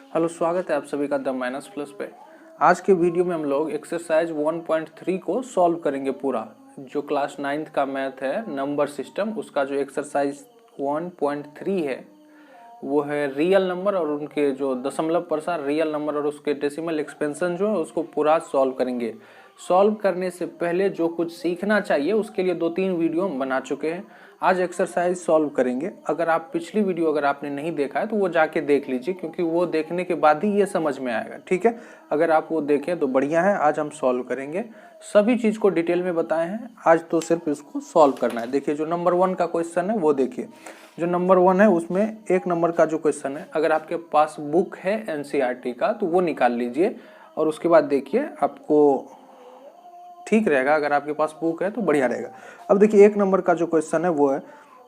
Hello, स्वागत है आप सभी का द माइनस प्लस पे। आज के वीडियो में हम लोग एक्सरसाइज 1.3 को सॉल्व करेंगे पूरा। जो क्लास 9th का मैथ है नंबर सिस्टम, उसका जो एक्सरसाइज 1.3 है वो है रियल नंबर और उनके जो दशमलव प्रसार, रियल नंबर और उसके डेसिमल एक्सपेंशन जो है उसको पूरा सॉल्व करेंगे। सॉल्व करने से पहले जो कुछ सीखना चाहिए उसके लिए 2-3 वीडियो हम बना चुके हैं। आज एक्सरसाइज सॉल्व करेंगे। अगर आप पिछली वीडियो अगर आपने नहीं देखा है तो वो जाके देख लीजिए, क्योंकि वो देखने के बाद ही ये समझ में आएगा। ठीक है, अगर आप वो देखें तो बढ़िया है। आज हम सॉल्व करेंगे, सभी चीज को डिटेल में बताए हैं। आज तो सिर्फ इसको सॉल्व करना है। देखिए, जो नंबर 1 का क्वेश्चन है वो देखिए। जो नंबर 1 है उसमें 1 नंबर का जो क्वेश्चन है, अगर आपके पास बुक है एनसीईआरटी का तो वो निकाल लीजिए और उसके बाद देखिए, आपको ठीक रहेगा। अगर आपके पास बुक है तो बढ़िया रहेगा। अब देखिए, 1 नंबर का जो क्वेश्चन है वो है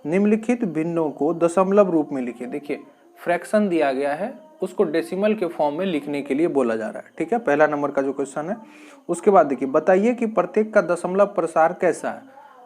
निम्नलिखित भिन्नों को दशमलव रूप में लिखिए। देखिए, फ्रैक्शन दिया गया है, उसको डेसिमल के फॉर्म में लिखने के लिए बोला जा रहा है। ठीक है, पहला नंबर का जो क्वेश्चन है। उसके बाद देखिए, बताइए कि प्रत्येक का दशमलव प्रसार कैसा है,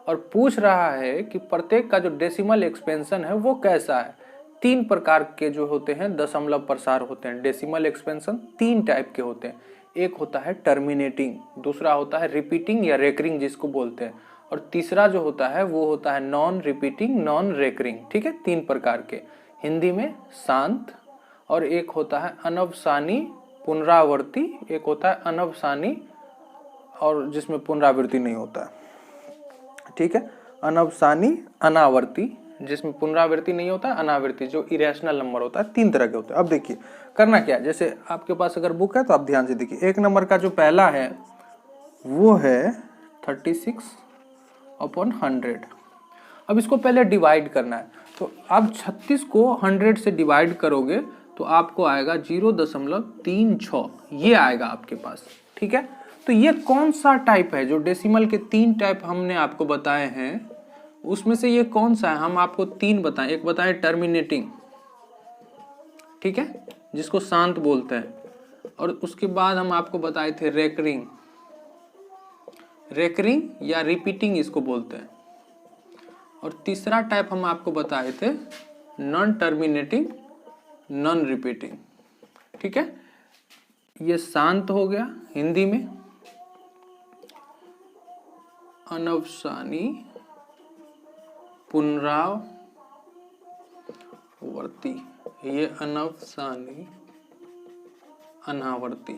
और पूछ रहा है कि प्रत्येक का जो डेसिमल एक्सपेंशन है वो कैसा है। 3 प्रकार के जो होते हैं दशमलव प्रसार होते हैं। डेसिमल एक्सपेंशन 3 टाइप के होते हैं। एक होता है टर्मिनेटिंग, दूसरा होता है रिपीटिंग या रेकरिंग जिसको बोलते हैं, और तीसरा जो होता है वो होता है नॉन रिपीटिंग नॉन रेकरिंग। ठीक है, 3 प्रकार के। हिंदी में शांत, और एक होता है अनवसानी पुनरावर्ती, एक होता है अनवसानी और जिसमें पुनरावृत्ति नहीं होता है। ठीक है, अनवसानी, अनावर्ती जिसमें पुनरावृत्ति नहीं होता है, अनावृत्ति जो इरेशनल नंबर होता है। 3 तरह के होते हैं। अब देखिए करना क्या है, जैसे आपके पास अगर बुक है तो आप ध्यान से देखिए। 1 नंबर का जो पहला है वो है 36/100। अब इसको पहले डिवाइड करना है, तो आप 36 को 100 से डिवाइड करोगे तो आपको आएगा 0.36, ये आएगा आपके पास। ठीक है, तो ये कौन सा टाइप है? जो डेसिमल के 3 टाइप हमने आपको बताए हैं उसमें से ये कौन सा है? हम आपको 3 बताएं। एक बताएं टर्मिनेटिंग, ठीक है, जिसको शांत बोलते हैं, और उसके बाद हम आपको बताए थे रेकरिंग, रेकरिंग या रिपीटिंग इसको बोलते हैं, और तीसरा टाइप हम आपको बताए थे नॉन टर्मिनेटिंग नॉन रिपीटिंग। ठीक है, ये शांत हो गया। हिंदी में अनवसानी पुनरावर्ती, ये अनवसानी अनावर्ती।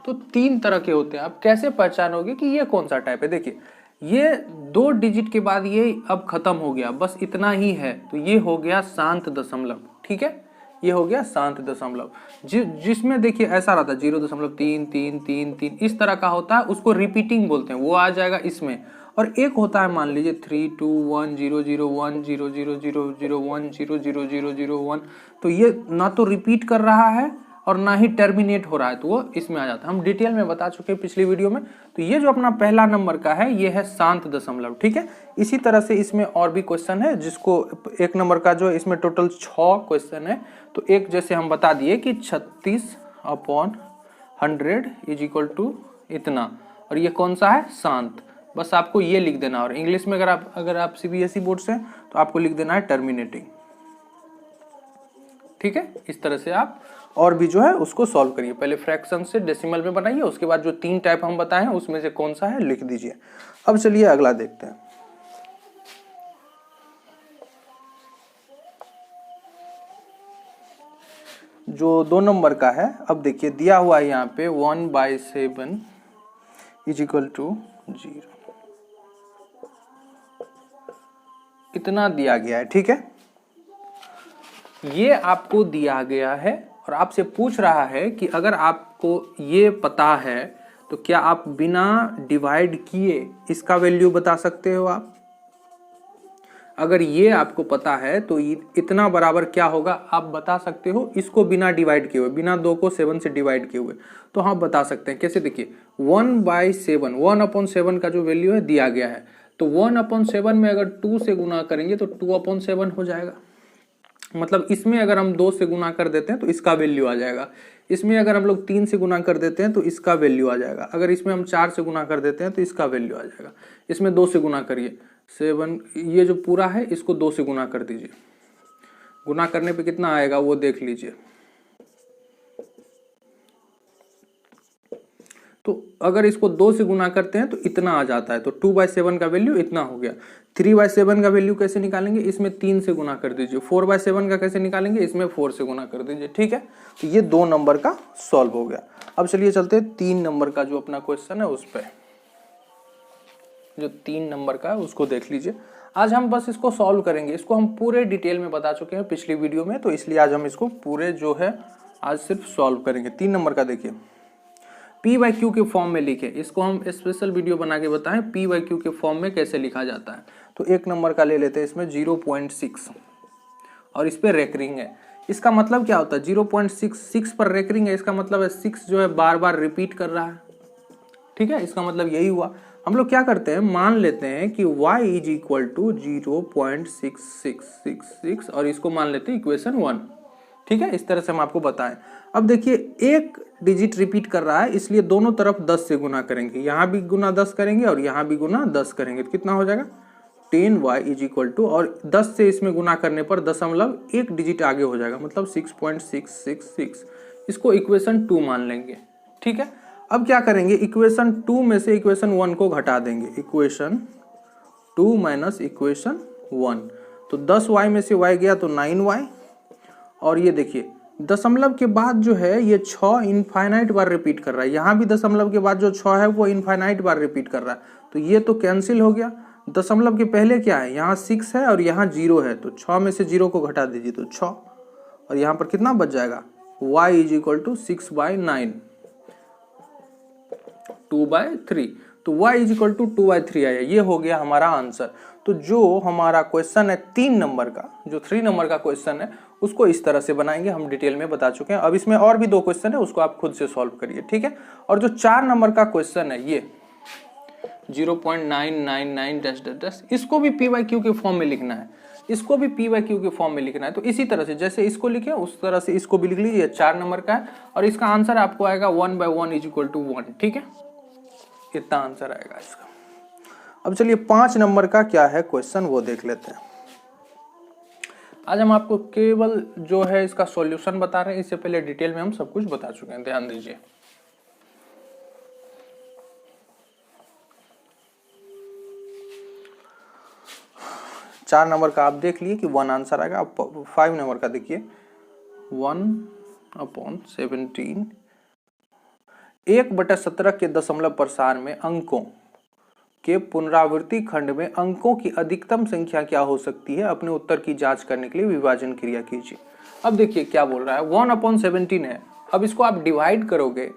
तो 3 तरह के होते हैं। आप कैसे पहचानोगे कि ये कौन सा टाइप है? देखिए, ये 2 डिजिट के बाद ये अब खत्म हो गया, बस इतना ही है, तो ये हो गया शांत दशमलव। ठीक है, ये हो गया शांत दशमलव। जिसमें देखिए ऐसा रहता है 0.3333 इस तरह का होता है, उसको रिपीटिंग बोलते हैं, वो आ जाएगा इसमें। और एक होता है, मान लीजिए 3210010000100001, तो ये ना तो रिपीट कर रहा है और ना ही टर्मिनेट हो रहा है, तो वो इसमें आ जाता है। हम डिटेल में बता चुके हैं पिछली वीडियो में। तो ये जो अपना पहला नंबर का है ये है शांत दशमलव। ठीक है, इसी तरह से इसमें और भी क्वेश्चन है, जिसको 1 नंबर का जो इसमें टोटल 6 क्वेश्चन है। तो एक जैसे हम बता दिए कि 36/100 इज इक्वल टू इतना, और ये कौन सा है? शांत। बस आपको ये लिख देना। और इंग्लिश में अगर आप सीबीएसई बोर्ड से तो आपको लिख देना है टर्मिनेटिंग। ठीक है, इस तरह से आप और भी जो है उसको सॉल्व करिए। पहले फ्रैक्शन से डेसिमल में बनाइए, उसके बाद जो 3 टाइप हम बताए हैं उसमें से कौन सा है लिख दीजिए। अब चलिए अगला देखते हैं। जो 2 नंबर का है, अब देखिए दिया हुआ है यहाँ पे 1/7 इज इक्वल टू 0, इतना दिया गया है। ठीक है, ये आपको दिया गया है और आपसे पूछ रहा है कि अगर आपको ये पता है तो क्या आप बिना डिवाइड किए इसका वैल्यू बता सकते हो? आप अगर ये आपको पता है तो इतना बराबर क्या होगा आप बता सकते हो, इसको बिना डिवाइड किए हुए, बिना 2 को 7 से डिवाइड किए हुए। तो हम बता सकते हैं कैसे? देखिए 1/7, 1/7 का जो वैल्यू है दिया गया है, तो 1/7 में अगर 2 से गुना करेंगे तो 2/7 हो जाएगा। मतलब इसमें अगर हम 2 से गुना कर देते हैं तो इसका वैल्यू आ जाएगा। इसमें अगर हम लोग 3 से गुना कर देते हैं तो इसका वैल्यू आ जाएगा। अगर इसमें हम 4 से गुना कर देते हैं तो इसका वैल्यू आ जाएगा। इसमें 2 से गुना करिए, 7, ये जो पूरा है इसको 2 से गुना कर दीजिए, गुना करने पे कितना आएगा वो देख लीजिए। तो अगर इसको 2 से गुना करते हैं तो इतना आ जाता है, तो 2/7 का वैल्यू इतना हो गया। 3/7 का वैल्यू कैसे निकालेंगे, इसमें 3 से गुना कर दीजिए। 4/7 का कैसे निकालेंगे, इसमें 4 से गुना कर दीजिए। ठीक है, तो ये 2 नंबर का सॉल्व हो गया। अब चलिए चलते हैं 3 नंबर का जो अपना क्वेश्चन है उस पर। जो 3 नंबर का है उसको देख लीजिए। आज हम बस इसको सॉल्व करेंगे, इसको हम पूरे डिटेल में बता चुके हैं पिछली वीडियो में, तो इसलिए आज हम इसको पूरे जो है आज सिर्फ सॉल्व करेंगे। 3 नंबर का देखिए, P/Q के फॉर्म में लिखे, इसको हम स्पेशल वीडियो बना के बताएं P/Q के फॉर्म में कैसे लिखा जाता है। तो 1 नंबर का ले लेते हैं, इसमें 0.6 और इस पे रेकरिंग है। इसका मतलब क्या होता है, 0.66 पर रेकरिंग है, इसका मतलब है 6 जो है बार बार रिपीट कर रहा है। ठीक है, इसका मतलब यही हुआ। हम लोग क्या करते हैं, मान लेते हैं कि y इज इक्वल टू 0.6666 और इसको मान लेते हैं इक्वेशन 1। ठीक है, इस तरह से हम आपको बताएं। अब देखिए एक डिजिट रिपीट कर रहा है, इसलिए दोनों तरफ 10 से गुना करेंगे, यहाँ भी गुना 10 करेंगे और यहाँ भी गुना 10 करेंगे, तो कितना हो जाएगा 10y इज इक्वल टू, और 10 से इसमें गुना करने पर दशमलव एक डिजिट आगे हो जाएगा, मतलब 6.666। इसको इक्वेशन 2 मान लेंगे। ठीक है, अब क्या करेंगे, इक्वेशन 2 में से इक्वेशन 1 को घटा देंगे, इक्वेशन 2 माइनस इक्वेशन 1। तो 10y में से y गया तो 9y, और ये देखिए दशमलव के बाद जो है ये 6 इनफाइनाइट बार रिपीट कर रहा है, यहाँ भी दशमलव के बाद जो 6 है वो इनफाइनाइट बार रिपीट कर रहा है, तो ये तो कैंसिल हो गया। दशमलव के पहले क्या है, यहाँ 6 है और यहाँ 0 है, तो 6 में से 0 को घटा दीजिए तो 6, और यहाँ पर कितना बच जाएगा, y इज इक्वल टू 6/9, 2/3, तो y इज इक्वल टू 2/3 आया। ये हो गया हमारा आंसर। तो जो हमारा क्वेश्चन है 3 नंबर का, जो 3 नंबर का क्वेश्चन है उसको इस तरह से बनाएंगे, हम डिटेल में बता चुके हैं। अब इसमें और भी 2 क्वेश्चन है, उसको आप खुद से सॉल्व करिए। ठीक है, और जो 4 नंबर का क्वेश्चन है ये 0.999 इसको भी P/Q के फॉर्म में लिखना है, इसको भी P/Q के फॉर्म में लिखना है। तो इसी तरह से जैसे इसको लिखे उस तरह से इसको भी लिख लीजिए। 4 नंबर का है और इसका आंसर आपको आएगा 1/1 इज इक्वल टू 1। ठीक है, इतना आंसर आएगा इसका। अब चलिए 5 नंबर का क्या है क्वेश्चन वो देख लेते हैं। आज हम आपको केवल जो है इसका सॉल्यूशन बता रहे हैं, इससे पहले डिटेल में हम सब कुछ बता चुके हैं, ध्यान दीजिए। चार नंबर का आप देख लिए कि 1 आंसर आएगा। अब 5 नंबर का देखिए, 1/17 1/17 के दशमलव प्रसार में अंकों के पुनरावृत्ति खंड में अंकों की अधिकतम संख्या क्या हो सकती है, अपने उत्तर की जांच करने के लिए विभाजन क्रिया कीजिए। अब देखिए क्या बोल रहा है, 1/17 है। अब इसको आप डिवाइड करोगे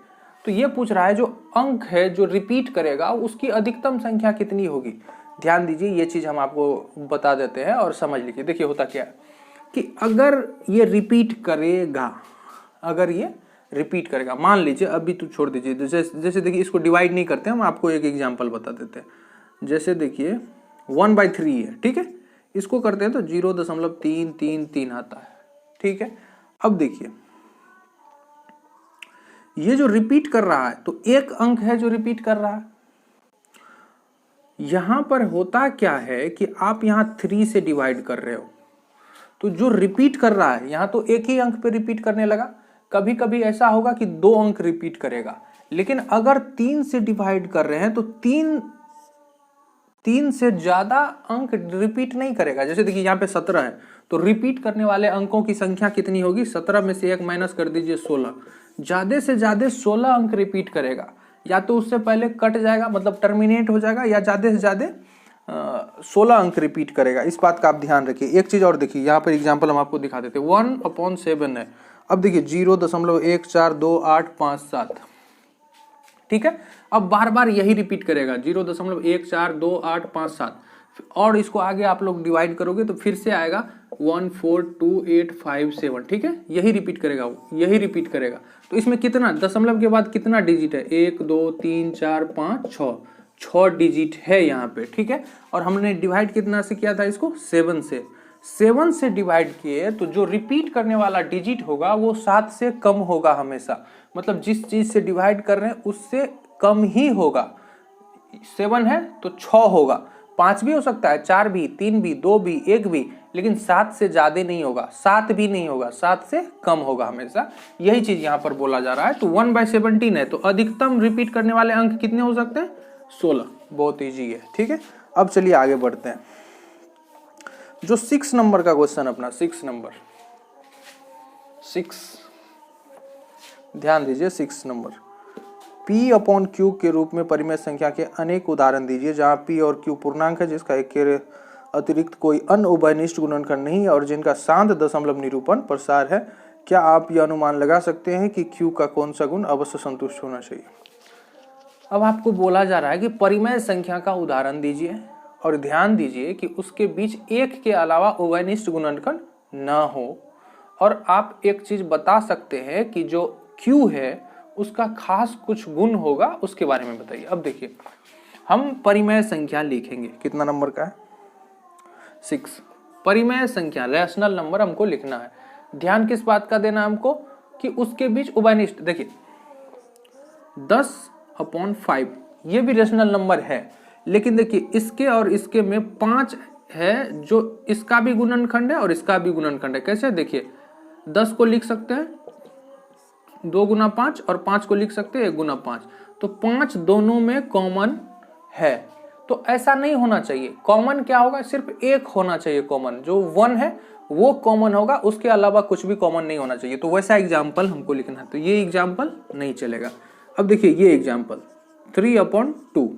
तो ये पूछ रहा है जो अंक है जो रिपीट करेगा उसकी अधिकतम संख्या कितनी होगी। ध्यान दीजिए, ये चीज हम आपको बता देते हैं और समझ लीजिए। देखिए होता क्या है कि अगर ये रिपीट करेगा, अगर ये रिपीट करेगा, मान लीजिए अभी तो छोड़ दीजिए, जैसे देखिए इसको डिवाइड नहीं करते, हम आपको एक एग्जांपल बता देते हैं। जैसे देखिए 1/3 है, ठीक है, इसको करते हैं तो 0.333 आता है। ठीक है, अब देखिए ये जो रिपीट कर रहा है तो एक अंक है जो रिपीट कर रहा है। यहां पर होता क्या है कि आप यहां 3 से डिवाइड कर रहे हो, तो जो रिपीट कर रहा है यहां तो एक ही अंक पे रिपीट करने लगा। कभी कभी ऐसा होगा कि 2 अंक रिपीट करेगा, लेकिन अगर 3 से डिवाइड कर रहे हैं तो 3 से ज्यादा अंक रिपीट नहीं करेगा। जैसे देखिए यहाँ पे 17 है, तो रिपीट करने वाले अंकों की संख्या कितनी होगी, 17 में से 1 माइनस कर दीजिए 16। ज्यादा से ज्यादा 16 अंक रिपीट करेगा, या तो उससे पहले कट जाएगा मतलब टर्मिनेट हो जाएगा, या ज्यादा से ज्यादा 16 अंक रिपीट करेगा। इस बात का आप ध्यान रखिए। एक चीज और देखिए, यहाँ पर एग्जाम्पल हम आपको दिखा देते हैं। 1/7 है, अब देखिए 0.142857, ठीक है। अब बार बार यही रिपीट करेगा 0.142857, और इसको आगे आप लोग डिवाइड करोगे तो फिर से आएगा 142857, ठीक है। यही रिपीट करेगा, यही रिपीट करेगा। तो इसमें कितना दशमलव के बाद कितना डिजिट है, 1 2 3 4 5 6 डिजिट है यहाँ पे, ठीक है। और हमने डिवाइड कितना से किया था इसको, 7 से। 7 से डिवाइड किए तो जो रिपीट करने वाला डिजिट होगा वो 7 से कम होगा हमेशा, मतलब जिस चीज से डिवाइड कर रहे हैं उससे कम ही होगा। 7 है तो 6 होगा, 5 भी हो सकता है, 4 भी, 3 भी, 2 भी, 1 भी, लेकिन 7 से ज्यादा नहीं होगा, 7 भी नहीं होगा, 7 से कम होगा हमेशा। यही चीज यहाँ पर बोला जा रहा है। तो 1/17 है, तो अधिकतम रिपीट करने वाले अंक कितने हो सकते हैं? 16। बहुत ईजी है, ठीक है। अब चलिए आगे बढ़ते हैं। जो 6 नंबर का क्वेश्चन अपना 6 नंबर, 6 ध्यान दीजिए, 6 नंबर, P/Q के रूप में परिमेय संख्या के अनेक उदाहरण दीजिए जहां P और Q पूर्णांक है जिसका एक के अतिरिक्त कोई अन्य उभयनिष्ठ गुणनखंड नहीं है और जिनका शांत दशमलव निरूपण प्रसार है। क्या आप यह अनुमान लगा सकते हैं कि Q का कौन सा गुण अवश्य संतुष्ट होना चाहिए? अब आपको बोला जा रहा है कि परिमेय संख्या का उदाहरण दीजिए और ध्यान दीजिए कि उसके बीच एक के अलावा उभयनिष्ठ गुणनखंड न हो, और आप एक चीज बता सकते हैं कि जो Q है उसका खास कुछ गुण होगा, उसके बारे में बताइए। अब देखिए, हम परिमेय संख्या लिखेंगे, कितना नंबर का है? 6। परिमेय संख्या रैशनल नंबर हमको लिखना है। ध्यान किस बात का देना हमको? कि उसके बीच उभयनिष्ठ। देखिए 10/5 ये भी रैशनल नंबर है, लेकिन देखिए इसके और इसके में 5 है जो इसका भी गुणनखंड है और इसका भी गुणनखंड है। कैसे? देखिए 10 को लिख सकते हैं 2 गुना 5 और 5 को लिख सकते हैं 1 गुना 5। तो 5 दोनों में कॉमन है, तो ऐसा नहीं होना चाहिए। कॉमन क्या होगा? सिर्फ एक होना चाहिए कॉमन, जो 1 है वो कॉमन होगा, उसके अलावा कुछ भी कॉमन नहीं होना चाहिए। तो वैसा एग्जाम्पल हमको लिखना है, तो ये एग्जाम्पल नहीं चलेगा। अब देखिए ये एग्जाम्पल 3/2,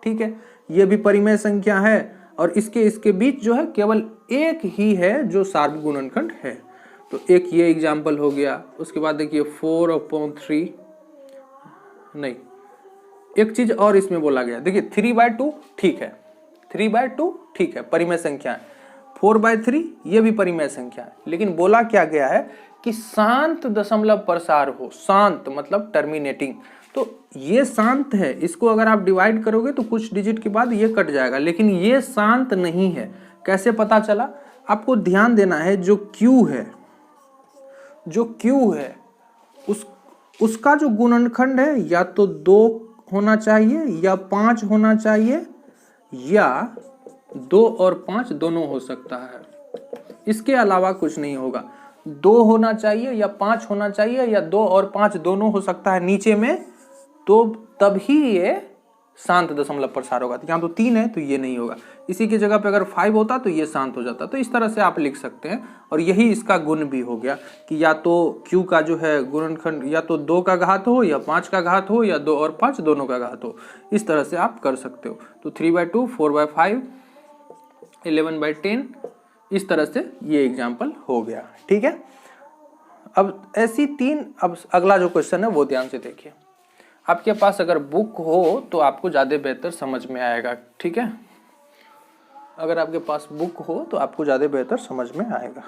ठीक है, ये भी परिमेय संख्या है और इसके बीच जो है केवल एक ही है जो सार्वत्रिक गुणनखंड है। तो एक ये एग्जाम्पल हो गया। उसके बाद देखिए 4/3, नहीं, एक चीज और इसमें बोला गया, देखिए 3/2 ठीक है, 3/2 ठीक है, परिमेय संख्या है। 4/3 ये भी परिमेय संख्या है, लेकिन बोला क्या गया है कि शांत दशमलव प्रसार हो। शांत मतलब टर्मिनेटिंग, तो ये शांत है, इसको अगर आप डिवाइड करोगे तो कुछ डिजिट के बाद ये कट जाएगा, लेकिन ये शांत नहीं है। कैसे पता चला? आपको ध्यान देना है, जो Q है, जो Q है उसका जो गुणनखंड है या तो 2 होना चाहिए या 5 होना चाहिए, या 2 और 5 दोनों हो सकता है, इसके अलावा कुछ नहीं होगा। 2 होना चाहिए या 5 होना चाहिए या 2 और 5 दोनों हो सकता है नीचे में, तो तभी ये शांत दशमलव प्रसार होगा। यहाँ तो 3 है तो ये नहीं होगा, इसी की जगह पे अगर 5 होता तो ये शांत हो जाता। तो इस तरह से आप लिख सकते हैं, और यही इसका गुण भी हो गया कि या तो Q का जो है गुणनखंड या तो 2 का घात हो या 5 का घात हो या 2 और 5 दोनों का घात हो। इस तरह से आप कर सकते हो। तो 3/2, 4/5, 11/10, इस तरह से ये एग्जाम्पल हो गया, ठीक है। अब ऐसी 3, अब अगला जो क्वेश्चन है वो ध्यान से देखिए। आपके पास अगर बुक हो तो आपको ज़्यादा बेहतर समझ में आएगा, ठीक है। अगर आपके पास बुक हो तो आपको ज़्यादा बेहतर समझ में आएगा।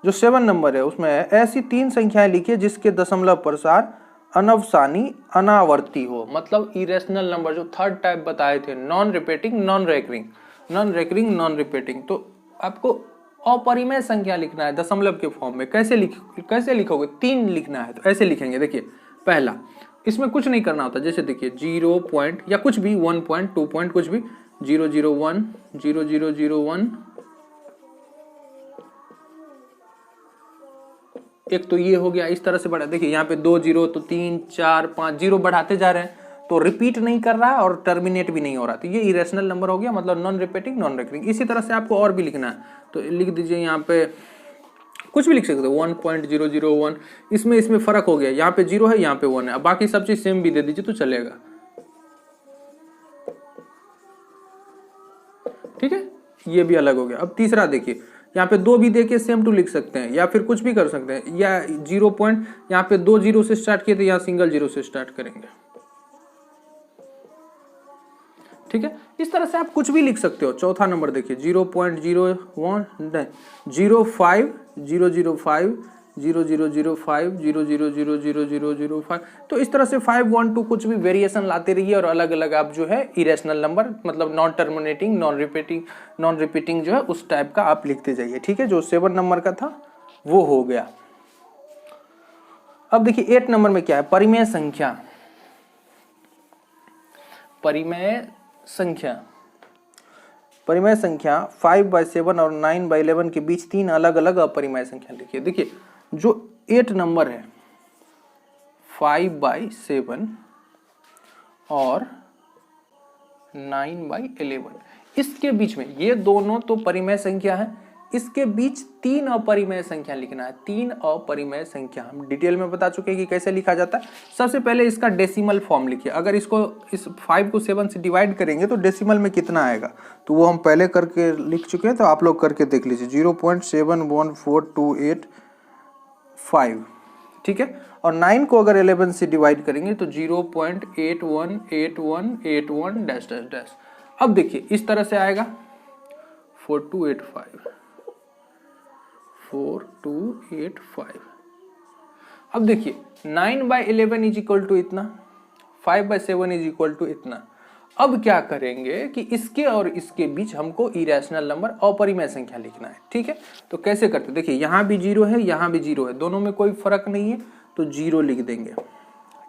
जो 7 नंबर है उसमें ऐसी 3 संख्याएं लिखिए जिसके दशमलव प्रसार अनवसानी अनावर्ती हो। मतलब इरेशनल नंबर जो थर्ड टाइप बताए थे, non repeating, non recurring, non recurring, non repeating. तो आपको अपरिमेय संख्या लिखना है दशमलव के फॉर्म में। कैसे लिखोगे? 3 लिखना है, तो ऐसे लिखेंगे। देखिए पहला, इसमें कुछ नहीं करना होता। जैसे देखिए 0 पॉइंट या कुछ भी, 1 पॉइंट, 2 पॉइंट, कुछ भी, 001, 0001, एक तो ये हो गया। इस तरह से बढ़ा, देखिए यहाँ पे 2 0, तो 3 4 5 0 बढ़ाते जा रहे हैं, तो रिपीट नहीं कर रहा है और टर्मिनेट भी नहीं हो रहा, तो ये इरेशनल नंबर हो गया, मतलब नॉन रिपीटिंग, नॉन रेकरिंग। इसी तरह से आपको और भी लिखना है, तो लिख दीजिए यहाँ पे कुछ भी लिख सकते हो, 1.001। इसमें फर्क हो गया, यहाँ पे 0 है, यहाँ पे 1 है। अब बाकी सब चीज सेम भी दे दीजिए तो चलेगा, ठीक है। ये भी अलग हो गया। अब तीसरा देखिए, यहाँ पे 2 भी देके सेम टू लिख सकते हैं, या फिर कुछ भी कर सकते हैं, या 0 पॉइंट, यहाँ पे 2 0 से स्टार्ट किए तो यहाँ सिंगल 0 से स्टार्ट करेंगे, ठीक है। इस तरह से आप कुछ भी लिख सकते हो। चौथा नंबर देखिए 0.01, 05, 005, 0005, 00000005। तो इस तरह से 5 1 2 कुछ भी वेरिएशन लाते रहिए, और अलग अलग आप जो है इरेशनल नंबर, मतलब नॉन टर्मिनेटिंग, नॉन रिपीटिंग जो है उस टाइप का आप लिखते जाइए, ठीक है। जो 7 नंबर का था वो हो गया। अब देखिए 8 नंबर में क्या है? परिमेय संख्या। परिमेय संख्या परिमेय संख्या 5/7 और 9/11 के बीच 3 अलग अलग अपरिमेय संख्या लिखिए। देखिए जो 8 नंबर है 5/7 और 9/11, इसके बीच में, ये दोनों तो परिमेय संख्या है, इसके बीच 3 अपरिमेय संख्या लिखना है। 3 अपरिमेय संख्या हम डिटेल में बता चुके हैं कि कैसे लिखा जाता है। सबसे पहले इसका डेसिमल फॉर्म लिखिए। अगर इसको इस 5 को 7 से डिवाइड करेंगे तो डेसिमल में कितना आएगा, तो वो हम पहले करके लिख चुके हैं, तो आप लोग करके देख लीजिए। 0.71428 ठीक है। और 9 को अगर 11 से डिवाइड करेंगे तो 0.818181 डैश डैश डैश। अब देखिए इस तरह से आएगा 4285। अब देखिए 9/11 इज इक्वल टू इतना, 5/7 इज इक्वल टू इतना। अब क्या करेंगे कि इसके और इसके बीच हमको इरेशनल नंबर, अपरिमेय संख्या लिखना है। ठीक है, तो कैसे करते, देखिए यहाँ भी 0 है, यहाँ भी 0 है, दोनों में कोई फर्क नहीं है, तो 0 लिख देंगे।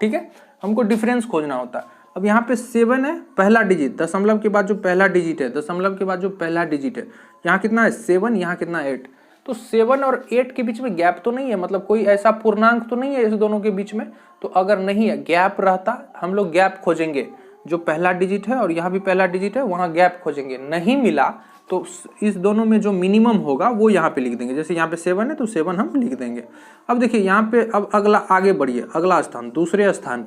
ठीक है, हमको डिफरेंस खोजना होता है। अब यहाँ पे 7 है, पहला डिजिट, दशमलव के बाद जो पहला डिजिट है, दशमलव के बाद जो पहला डिजिट है, यहाँ कितना है 7, यहाँ कितना 8, तो 7 और 8 के बीच में गैप तो नहीं है, मतलब कोई ऐसा पूर्णांक तो नहीं है इस दोनों के बीच में। तो अगर नहीं है, गैप रहता, हम लोग गैप खोजेंगे, जो पहला डिजिट है और यहाँ भी पहला डिजिट है, वहां गैप खोजेंगे, नहीं मिला तो इस दोनों में जो मिनिमम होगा वो यहाँ पे लिख देंगे। जैसे यहाँ पे 7 है तो 7 हम लिख देंगे। अब देखिए यहाँ पे, अब अगला आगे बढ़िए, अगला स्थान, दूसरे स्थान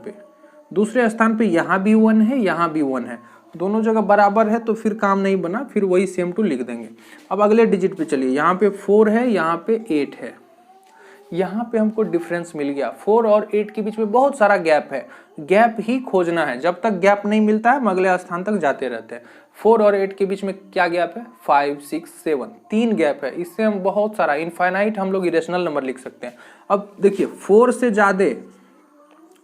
पे यहाँ भी 1 है, यहाँ भी 1 है, दोनों जगह बराबर है, तो फिर काम नहीं बना, फिर वही सेम टू लिख देंगे। अब अगले डिजिट पे चलिए, यहाँ पे 4 है, यहाँ पे 8 है, यहाँ पे हमको डिफरेंस मिल गया। 4 और 8 के बीच में बहुत सारा गैप है, गैप ही खोजना है। जब तक गैप नहीं मिलता है हम अगले स्थान तक जाते रहते हैं। 4 और 8 के बीच में क्या गैप है, 5, 6, 7, 3 गैप है। इससे हम बहुत सारा इनफाइनाइट हम लोग इरेशनल नंबर लिख सकते हैं। अब देखिए 4 से ज्यादा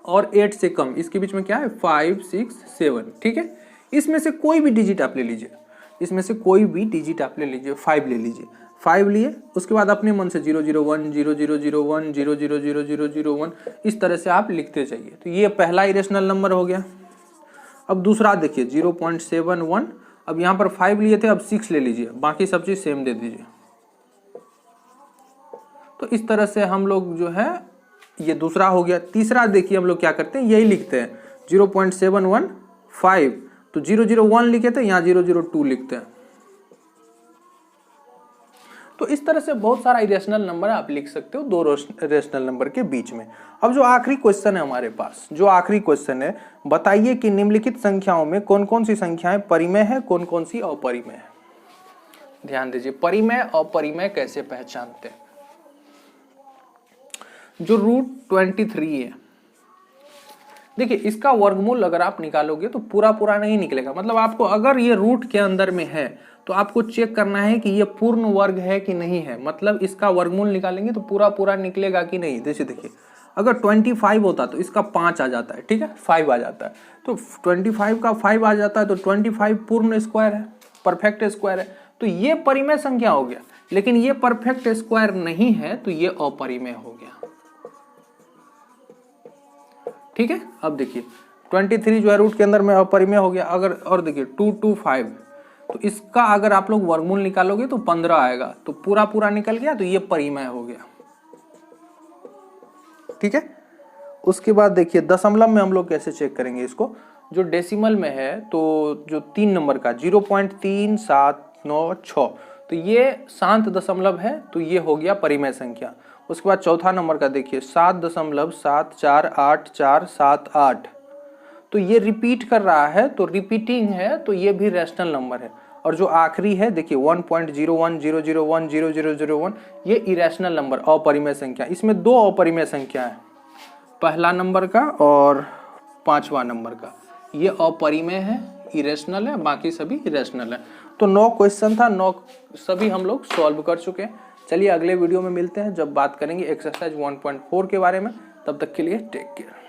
और 8 से कम, इसके बीच में क्या है 5, 6, 7। ठीक है, इसमें से कोई भी डिजिट आप ले लीजिए, 5 ले लीजिए, 5 लिए, उसके बाद अपने मन से 001, 0001, 000001 इस तरह से आप लिखते जाइए। तो ये पहला इरेशनल नंबर हो गया। अब दूसरा देखिए 0.71, अब यहाँ पर 5 लिए थे, अब 6 ले लीजिए, बाकी सब चीज सेम दे दीजिए। तो इस तरह से हम लोग जो है, ये दूसरा हो गया। तीसरा देखिए हम लोग क्या करते हैं, यही लिखते हैं 0.715, तो 001 लिखे थे, यहाँ 002 लिखते हैं। तो इस तरह से बहुत सारा इरेशनल नंबर आप लिख सकते हो दो रेशनल नंबर के बीच में। अब जो आखिरी क्वेश्चन है हमारे पास, जो आखिरी क्वेश्चन है, बताइए कि निम्नलिखित संख्याओं में कौन कौन सी संख्याएं परिमेय है, कौन कौन सी अपरिमेय है। ध्यान दीजिए, परिमेय अपरिमेय कैसे पहचानते हैं। जो √23 है, देखिए इसका वर्गमूल अगर आप निकालोगे तो पूरा पूरा नहीं निकलेगा। मतलब आपको अगर ये रूट के अंदर में है तो आपको चेक करना है कि ये पूर्ण वर्ग है कि नहीं है। मतलब इसका वर्गमूल निकालेंगे तो पूरा पूरा निकलेगा कि नहीं। जैसे देखिए अगर 25 होता तो इसका 5 आ जाता है, ठीक है, 5 आ जाता है, तो 25 का 5 आ जाता है, तो 25 पूर्ण स्क्वायर है, परफेक्ट स्क्वायर है, तो ये परिमेय संख्या हो गया। लेकिन ये परफेक्ट स्क्वायर नहीं है तो ये अपरिमेय हो गया। ठीक है, अब देखिए 23 जो है रूट के अंदर में अपरिमेय हो गया। अगर और देखिए 225, तो इसका अगर आप लोग वर्गमूल निकालोगे तो 15 आएगा, तो पूरा पूरा निकल गया, तो ये परिमेय हो गया। ठीक है, उसके बाद देखिए दशमलव में हम लोग कैसे चेक करेंगे इसको। जो डेसिमल में है तो जो 3 नंबर का 0.3796, तो ये शांत दशमलव है, तो ये हो गया परिमेय संख्या। उसके बाद चौथा नंबर का देखिए 7.7484878, तो ये रिपीट कर रहा है, तो रिपीटिंग है, तो ये भी रेशनल नंबर है। और जो आखिरी है देखिए 1.010010001, ये इरेशनल नंबर, अपरिमेय संख्या। इसमें 2 अपरिमेय संख्या है, पहला नंबर का और 5वां नंबर का, ये अपरिमेय है, इरेशनल है, बाकी सभी इरेशनल है। तो 9 क्वेश्चन था, 9 सभी हम लोग सॉल्व कर चुके हैं। चलिए अगले वीडियो में मिलते हैं, जब बात करेंगे एक्सरसाइज 1.4 के बारे में। तब तक के लिए टेक केयर।